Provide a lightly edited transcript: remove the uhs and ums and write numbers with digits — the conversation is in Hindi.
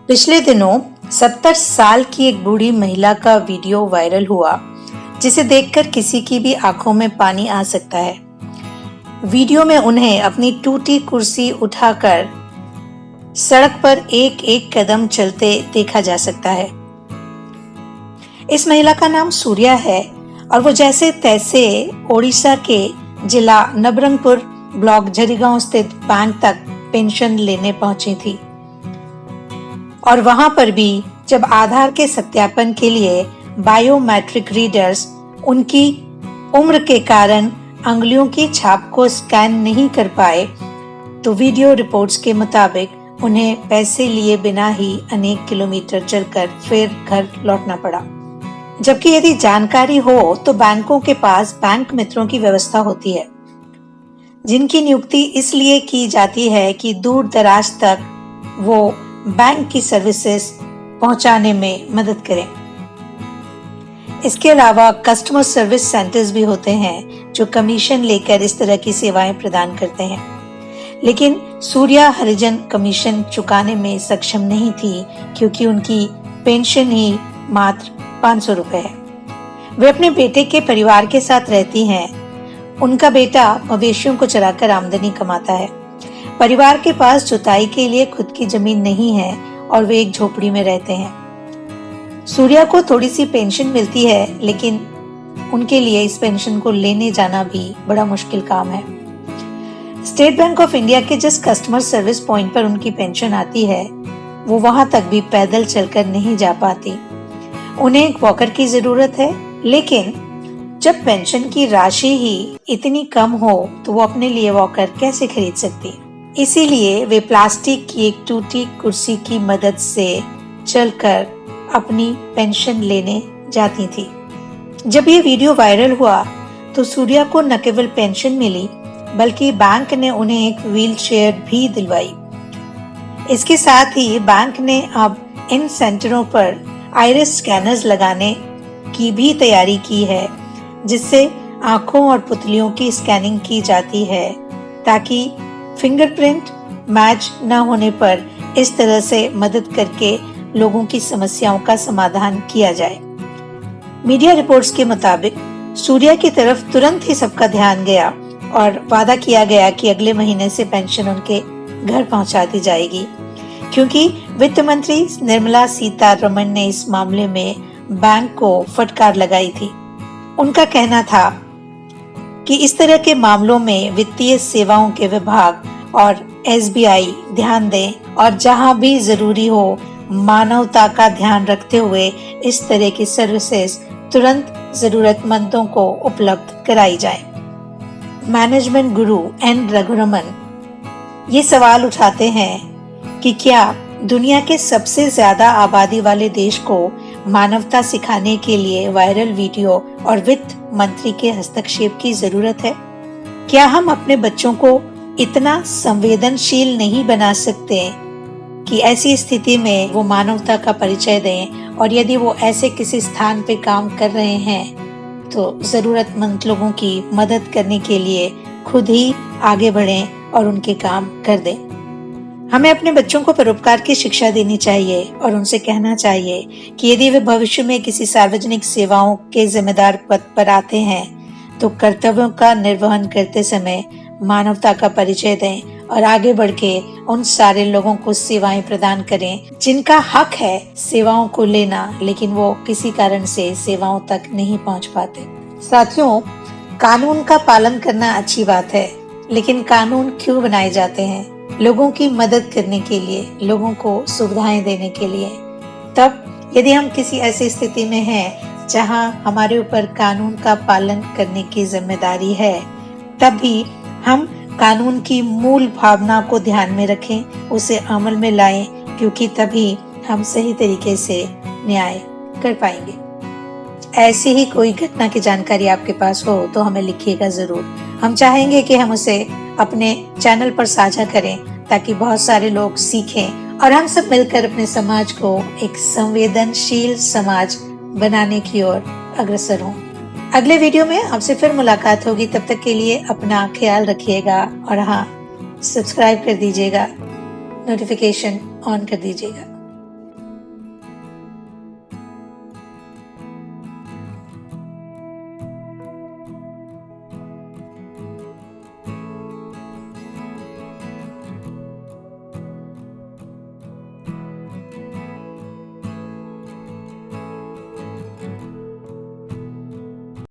पिछले दिनों 70 साल की एक बूढ़ी महिला का वीडियो वायरल हुआ, जिसे देखकर किसी की भी आंखों में पानी आ सकता है। वीडियो में उन्हें अपनी टूटी कुर्सी उठाकर सड़क पर एक एक कदम चलते देखा जा सकता है। इस महिला का नाम सूर्या है और वो जैसे तैसे ओडिशा के जिला नबरंगपुर ब्लॉक झरीगांव स्थित बैंक तक पेंशन लेने पहुंची थी। और वहां पर भी जब आधार के सत्यापन के लिए बायोमेट्रिक रीडर्स उनकी उम्र के कारण अंगुलियों की छाप को स्कैन नहीं कर पाए, तो वीडियो रिपोर्ट्स के मुताबिक उन्हें पैसे लिए बिना ही अनेक किलोमीटर चलकर फिर घर लौटना पड़ा। जबकि यदि जानकारी हो तो बैंकों के पास बैंक मित्रों की व्यवस्था होती है, जिनकी नियुक्ति इसलिए की जाती है कि दूर दराज तक वो बैंक की सर्विसेज पहुंचाने में मदद करें। इसके अलावा कस्टमर सर्विस सेंटर्स भी होते हैं जो कमीशन लेकर इस तरह की सेवाएं प्रदान करते हैं। लेकिन सूर्या हरिजन कमीशन चुकाने में सक्षम नहीं थी, क्योंकि उनकी पेंशन ही मात्र 500 रुपए है। वे अपने बेटे के परिवार के साथ रहती हैं। उनका बेटा मवेशियों को चराकर आमदनी कमाता है। परिवार के पास जुताई के लिए खुद की जमीन नहीं है और वे एक झोपड़ी में रहते हैं। सूर्या को थोड़ी सी पेंशन मिलती है, लेकिन उनके लिए इस पेंशन को लेने जाना भी बड़ा मुश्किल काम है। स्टेट बैंक ऑफ इंडिया के जिस कस्टमर सर्विस पॉइंट पर उनकी पेंशन आती है, वो वहां तक भी पैदल चलकर नहीं जा पाती। उन्हें एक वॉकर की जरूरत है, लेकिन जब पेंशन की राशि ही इतनी कम हो तो वो अपने लिए वॉकर कैसे खरीद सकती है। इसीलिए वे प्लास्टिक की एक टूटी कुर्सी की मदद से चलकर अपनी पेंशन लेने जाती थी। जब ये वीडियो वायरल हुआ तो सूर्या को न केवल पेंशन मिली, बल्कि बैंक ने उन्हें एक व्हील चेयर भी दिलवाई। इसके साथ ही बैंक ने अब इन सेंटरों पर आइरिस स्कैनर्स लगाने की भी तैयारी की है, जिससे आंखों और पुतलियों की स्कैनिंग की जाती है, ताकि फिंगरप्रिंट मैच न होने पर इस तरह से मदद करके लोगों की समस्याओं का समाधान किया जाए। मीडिया रिपोर्ट्स के मुताबिक सूर्या की तरफ तुरंत ही सबका ध्यान गया और वादा किया गया कि अगले महीने से पेंशन उनके घर पहुंचा दी जाएगी, क्योंकि वित्त मंत्री निर्मला सीतारमण ने इस मामले में बैंक को फटकार लगाई थी। उनका कहना था कि इस तरह के मामलों में वित्तीय सेवाओं के विभाग और SBI ध्यान दें और जहां भी जरूरी हो मानवता का ध्यान रखते हुए इस तरह की सर्विसेज तुरंत जरूरतमंदों को उपलब्ध कराई जाए। मैनेजमेंट गुरु N रघुरमन ये सवाल उठाते हैं कि क्या दुनिया के सबसे ज्यादा आबादी वाले देश को मानवता सिखाने के लिए वायरल वीडियो और वित्त मंत्री के हस्तक्षेप की जरूरत है? क्या हम अपने बच्चों को इतना संवेदनशील नहीं बना सकते कि ऐसी स्थिति में वो मानवता का परिचय दें, और यदि वो ऐसे किसी स्थान पे काम कर रहे हैं तो जरूरतमंद लोगों की मदद करने के लिए खुद ही आगे बढ़ें और उनके काम कर दें। हमें अपने बच्चों को परोपकार की शिक्षा देनी चाहिए और उनसे कहना चाहिए कि यदि वे भविष्य में किसी सार्वजनिक सेवाओं के जिम्मेदार पद पर आते हैं तो कर्तव्यों का निर्वहन करते समय मानवता का परिचय दें और आगे बढ़ के उन सारे लोगों को सेवाएं प्रदान करें जिनका हक है सेवाओं को लेना, लेकिन वो किसी कारण से सेवाओं तक नहीं पहुंच पाते। साथियों, कानून का पालन करना अच्छी बात है, लेकिन कानून क्यों बनाए जाते हैं? लोगों की मदद करने के लिए, लोगों को सुविधाएं देने के लिए। तब यदि हम किसी ऐसी स्थिति में हैं जहां हमारे ऊपर कानून का पालन करने की जिम्मेदारी है, तब भी हम कानून की मूल भावना को ध्यान में रखें, उसे अमल में लाएं, क्योंकि तभी हम सही तरीके से न्याय कर पाएंगे। ऐसी ही कोई घटना की जानकारी आपके पास हो तो हमें लिखिएगा जरूर। हम चाहेंगे कि हम उसे अपने चैनल पर साझा करें, ताकि बहुत सारे लोग सीखें और हम सब मिलकर अपने समाज को एक संवेदनशील समाज बनाने की ओर अग्रसर हों। अगले वीडियो में आपसे फिर मुलाकात होगी। तब तक के लिए अपना ख्याल रखिएगा और हाँ, सब्सक्राइब कर दीजिएगा, नोटिफिकेशन ऑन कर दीजिएगा।